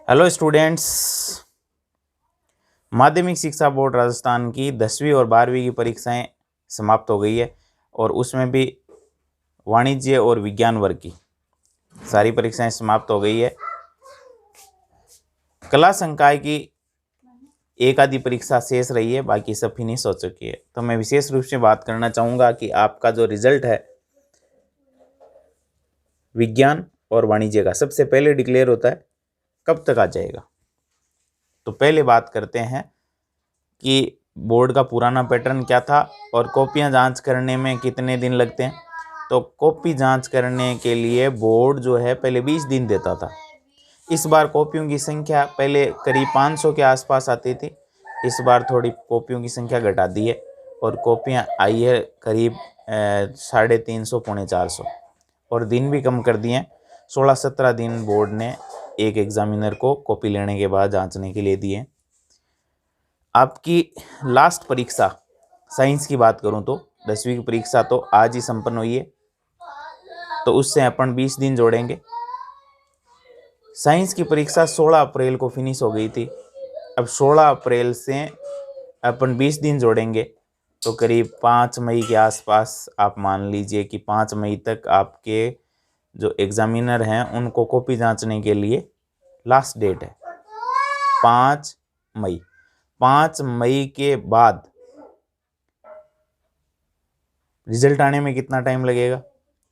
Hello students. माध्यमिक शिक्षा board Rajasthan की 10वीं और 12वीं की परीक्षाएं समाप्त हो गई है और उसमें भी वाणिज्य और विज्ञान वर्ग की सारी परीक्षाएं समाप्त हो गई है। कला संकाय की एक आधी परीक्षा शेष रही है, बाकी सब फिनिश हो चुकी है। तो मैं विशेष रूप से बात करना चाहूँगा कि आपका जो रिजल्ट है विज्ञान और वाणिज्य का सबसे पहले डिक्लेयर होता है, कब तक आ जाएगा। तो पहले बात करते हैं कि बोर्ड का पुराना पैटर्न क्या था और कॉपियां जांच करने में कितने दिन लगते हैं। तो कॉपी जांच करने के लिए बोर्ड जो है पहले 20 दिन देता था। इस बार कॉपियों की संख्या पहले करीब 500 के आसपास आती थी, इस बार थोड़ी कॉपियों की संख्या घटा दी है और कॉपियां आई है करीब 350 पौने 400 और दिन भी कम कर दिए हैं। 16-17 दिन बोर्ड ने एक एग्जामिनर को कॉपी लेने के बाद जांचने के लिए दिए। आपकी लास्ट परीक्षा साइंस की बात करूं तो 10वीं की परीक्षा तो आज ही संपन्न हुई है, तो उससे अपन 20 दिन जोड़ेंगे। साइंस की परीक्षा 16 अप्रैल को फिनिश हो गई थी। अब 16 अप्रैल से अपन 20 दिन जोड़ेंगे तो करीब 5 मई के आसपास आप मान लीजिए कि 5 मई तक आपके जो एग्जामिनर हैं उनको कॉपी जांचने के लिए लास्ट डेट है 5 मई। 5 मई के बाद रिजल्ट आने में कितना टाइम लगेगा।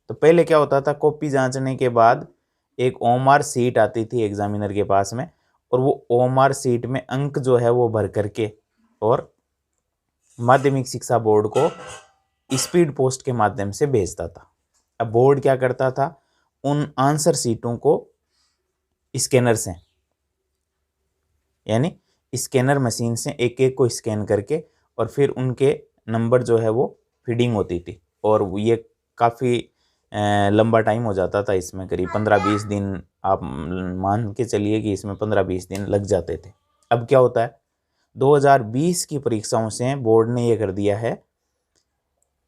तो पहले क्या होता था, कॉपी जांचने के बाद एक ओएमआर सीट आती थी एग्जामिनर के पास में और वो ओएमआर सीट में अंक जो है वो भर करके और माध्यमिक शिक्षा बोर्ड को स्पीड पोस्ट के माध्यम से भेजता था। अब बोर्ड क्या करता था, उन आंसर सीटों को स्कैनर से यानी स्कैनर मशीन से एक एक को स्कैन करके और फिर उनके नंबर जो है वो फीडिंग होती थी और ये काफ़ी लंबा टाइम हो जाता था। इसमें करीब 15-20 दिन आप मान के चलिए कि इसमें 15-20 दिन लग जाते थे। अब क्या होता है, 2020 की परीक्षाओं से बोर्ड ने ये कर दिया है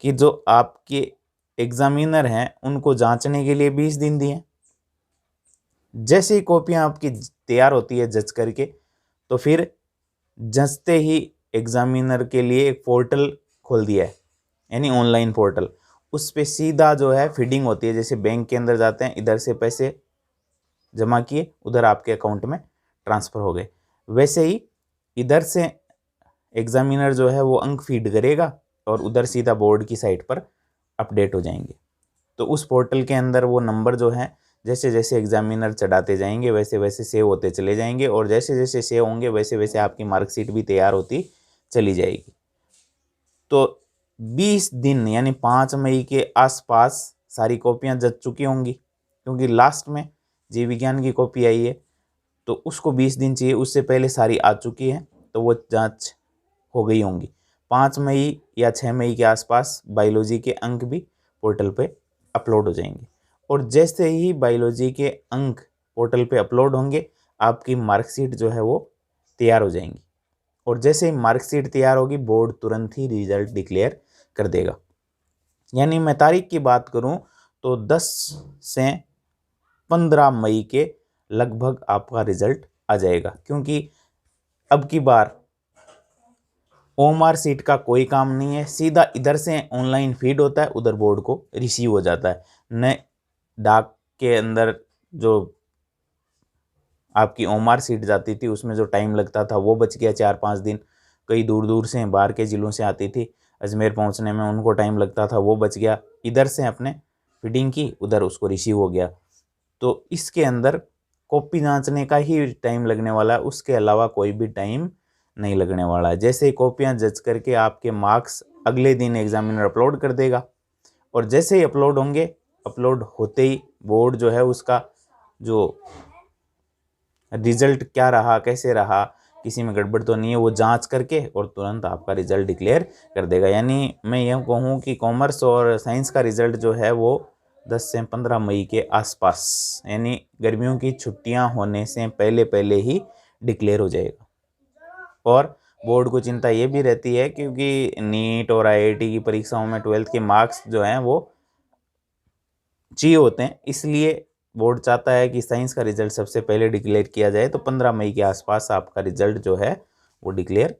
कि जो आपके एग्जामिनर हैं उनको जांचने के लिए 20 दिन दिए। जैसे ही कॉपियां आपकी तैयार होती है जज करके, तो फिर जंचते ही एग्जामिनर के लिए एक पोर्टल खोल दिया है, यानी ऑनलाइन पोर्टल। उस पे सीधा जो है फीडिंग होती है, जैसे बैंक के अंदर जाते हैं, इधर से पैसे जमा किए उधर आपके अकाउंट में ट्रांसफ़र हो गए, वैसे ही इधर से एग्जामिनर जो है वो अंक फीड करेगा और उधर सीधा बोर्ड की साइट पर अपडेट हो जाएंगे। तो उस पोर्टल के अंदर वो नंबर जो है जैसे जैसे एग्जामिनर चढ़ाते जाएंगे वैसे वैसे सेव होते चले जाएंगे और जैसे जैसे सेव होंगे वैसे वैसे आपकी मार्कशीट भी तैयार होती चली जाएगी। तो 20 दिन यानी 5 मई के आसपास सारी कॉपियां जच चुकी होंगी, क्योंकि लास्ट में जीव विज्ञान की कॉपी आई है तो उसको 20 दिन चाहिए, उससे पहले सारी आ चुकी है तो वो जांच हो गई होंगी। 5 मई या 6 मई के आसपास बायोलॉजी के अंक भी पोर्टल पे अपलोड हो जाएंगे और जैसे ही बायोलॉजी के अंक पोर्टल पे अपलोड होंगे आपकी मार्कशीट जो है वो तैयार हो जाएंगी और जैसे ही मार्कशीट तैयार होगी बोर्ड तुरंत ही रिजल्ट डिक्लेयर कर देगा। यानी मैं तारीख की बात करूं तो 10 से 15 मई के लगभग आपका रिजल्ट आ जाएगा, क्योंकि अब की बार ओएमआर सीट का कोई काम नहीं है, सीधा इधर से ऑनलाइन फीड होता है, उधर बोर्ड को रिसीव हो जाता है। न डाक के अंदर जो आपकी ओएमआर सीट जाती थी उसमें जो टाइम लगता था वो बच गया 4-5 दिन। कई दूर दूर से बाहर के ज़िलों से आती थी, अजमेर पहुंचने में उनको टाइम लगता था, वो बच गया। इधर से अपने फीडिंग की उधर उसको रिसीव हो गया। तो इसके अंदर कॉपी जांचने का ही टाइम लगने वाला है, उसके अलावा कोई भी टाइम नहीं लगने वाला है। जैसे ही कॉपियां जज करके आपके मार्क्स अगले दिन एग्जामिनर अपलोड कर देगा और जैसे ही अपलोड होंगे, अपलोड होते ही बोर्ड जो है उसका जो रिजल्ट क्या रहा, कैसे रहा, किसी में गड़बड़ तो नहीं है, वो जांच करके और तुरंत आपका रिजल्ट डिक्लेयर कर देगा। यानी मैं यह कहूँ कि कॉमर्स और साइंस का रिजल्ट जो है वो 10 से 15 मई के आसपास यानी गर्मियों की छुट्टियां होने से पहले पहले ही डिक्लेयर हो जाएगा। और बोर्ड को चिंता ये भी रहती है क्योंकि नीट और आईआईटी की परीक्षाओं में 12th के मार्क्स जो हैं वो चाहिए होते हैं, इसलिए बोर्ड चाहता है कि साइंस का रिजल्ट सबसे पहले डिक्लेयर किया जाए, तो 15 मई के आसपास आपका रिजल्ट जो है वो डिक्लेयर